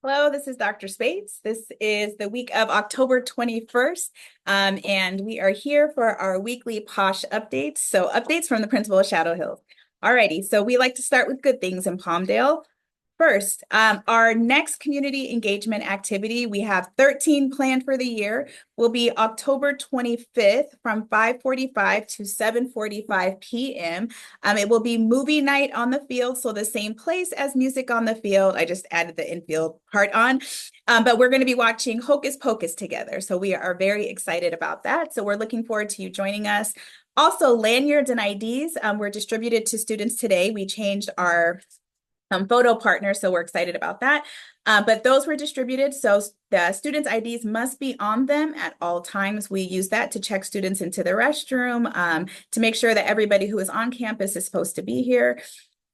Hello, this is Dr. Spates. This is the week of October 21st, and we are here for our weekly POSH updates. So updates from the principal of Shadow Hills. Alrighty, so we like to start with good things in Palmdale. First, our next community engagement activity, we have 13 planned for the year, will be October 25th from 5:45 to 7:45 p.m. It will be movie night on the field, so the same place as music on the field. I just added the infield part on, but we're going to be watching Hocus Pocus together. So we are very excited about that. So we're looking forward to you joining us. Also, lanyards and IDs were distributed to students today. We changed our photo partner, so we're excited about that. But those were distributed, so the students' IDs must be on them at all times. We use that to check students into the restroom, to make sure that everybody who is on campus is supposed to be here.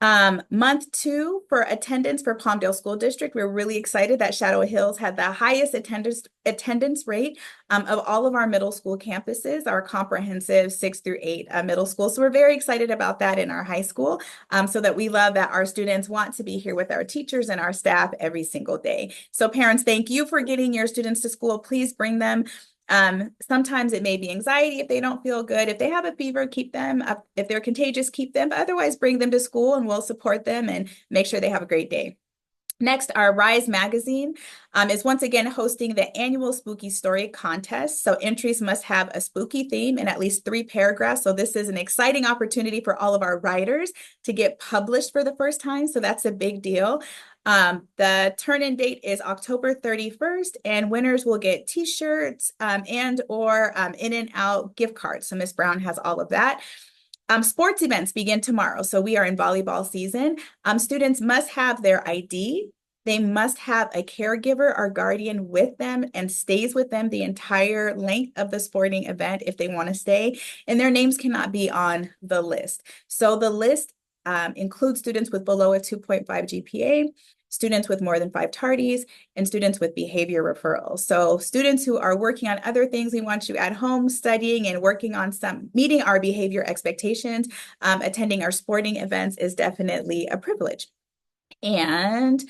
Month 2 for attendance for Palmdale School District. We're really excited that Shadow Hills had the highest attendance rate of all of our middle school campuses, our comprehensive 6 through 8 middle school. So we're very excited about that in our high school, so that we love that our students want to be here with our teachers and our staff every single day. So parents, thank you for getting your students to school. Please bring them. Sometimes it may be anxiety if they don't feel good. If they have a fever, keep them up. If they're contagious, keep them. But otherwise, bring them to school and we'll support them and make sure they have a great day. Next, our Rise magazine is once again hosting the annual Spooky Story contest. So entries must have a spooky theme and at least 3 paragraphs. So this is an exciting opportunity for all of our writers to get published for the first time. So that's a big deal. The turn-in date is October 31st, and winners will get t-shirts and or In-N-Out gift cards. So Miss Brown has all of that. Sports events begin tomorrow. So we are in volleyball season. Students must have their ID. They must have a caregiver or guardian with them and stays with them the entire length of the sporting event if they want to stay. And their names cannot be on the list. So the list includes students with below a 2.5 GPA, students with more than 5 tardies, and students with behavior referrals. So students who are working on other things, we want you at home studying and working on meeting our behavior expectations. Attending our sporting events is definitely a privilege. And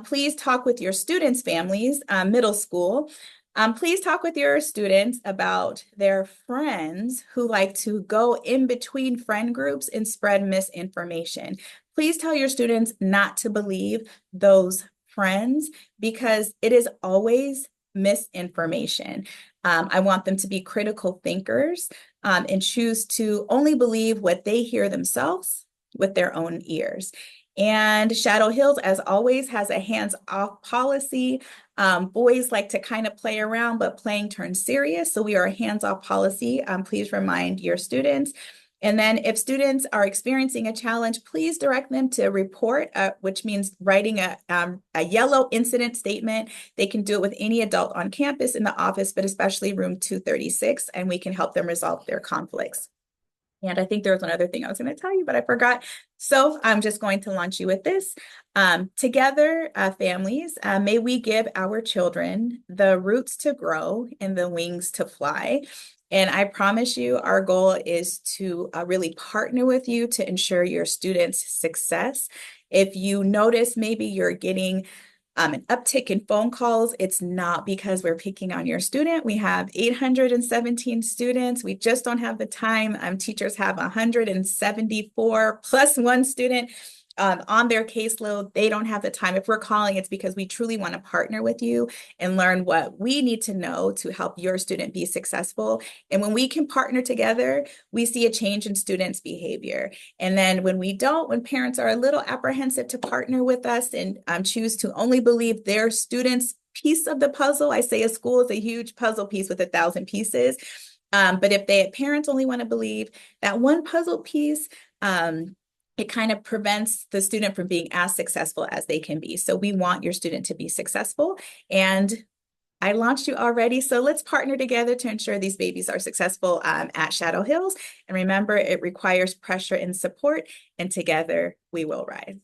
please talk with your students' families, middle school. Please talk with your students about their friends who like to go in between friend groups and spread misinformation. Please tell your students not to believe those friends because it is always misinformation. I want them to be critical thinkers and choose to only believe what they hear themselves with their own ears. And Shadow Hills, as always, has a hands-off policy. Boys like to kind of play around, but playing turns serious. So we are a hands-off policy. Please remind your students. And then if students are experiencing a challenge, please direct them to report, which means writing a yellow incident statement. They can do it with any adult on campus in the office, but especially room 236, and we can help them resolve their conflicts. And I think there was one other thing I was going to tell you, but I forgot. So I'm just going to launch you with this. Together, families, may we give our children the roots to grow and the wings to fly. And I promise you, our goal is to really partner with you to ensure your students' success. If you notice maybe you're getting an uptick in phone calls, it's not because we're picking on your student. We have 817 students. We just don't have the time. Teachers have 174 plus 1 student on their caseload. They don't have the time. If we're calling, it's because we truly want to partner with you and learn what we need to know to help your student be successful. And when we can partner together, we see a change in students' behavior. And then when we don't, when parents are a little apprehensive to partner with us and choose to only believe their students' piece of the puzzle, I say a school is a huge puzzle piece with 1,000 pieces. But if parents only want to believe that one puzzle piece, it kind of prevents the student from being as successful as they can be. So we want your student to be successful. And I launched you already. So let's partner together to ensure these babies are successful at Shadow Hills. And remember, it requires pressure and support. And together we will rise.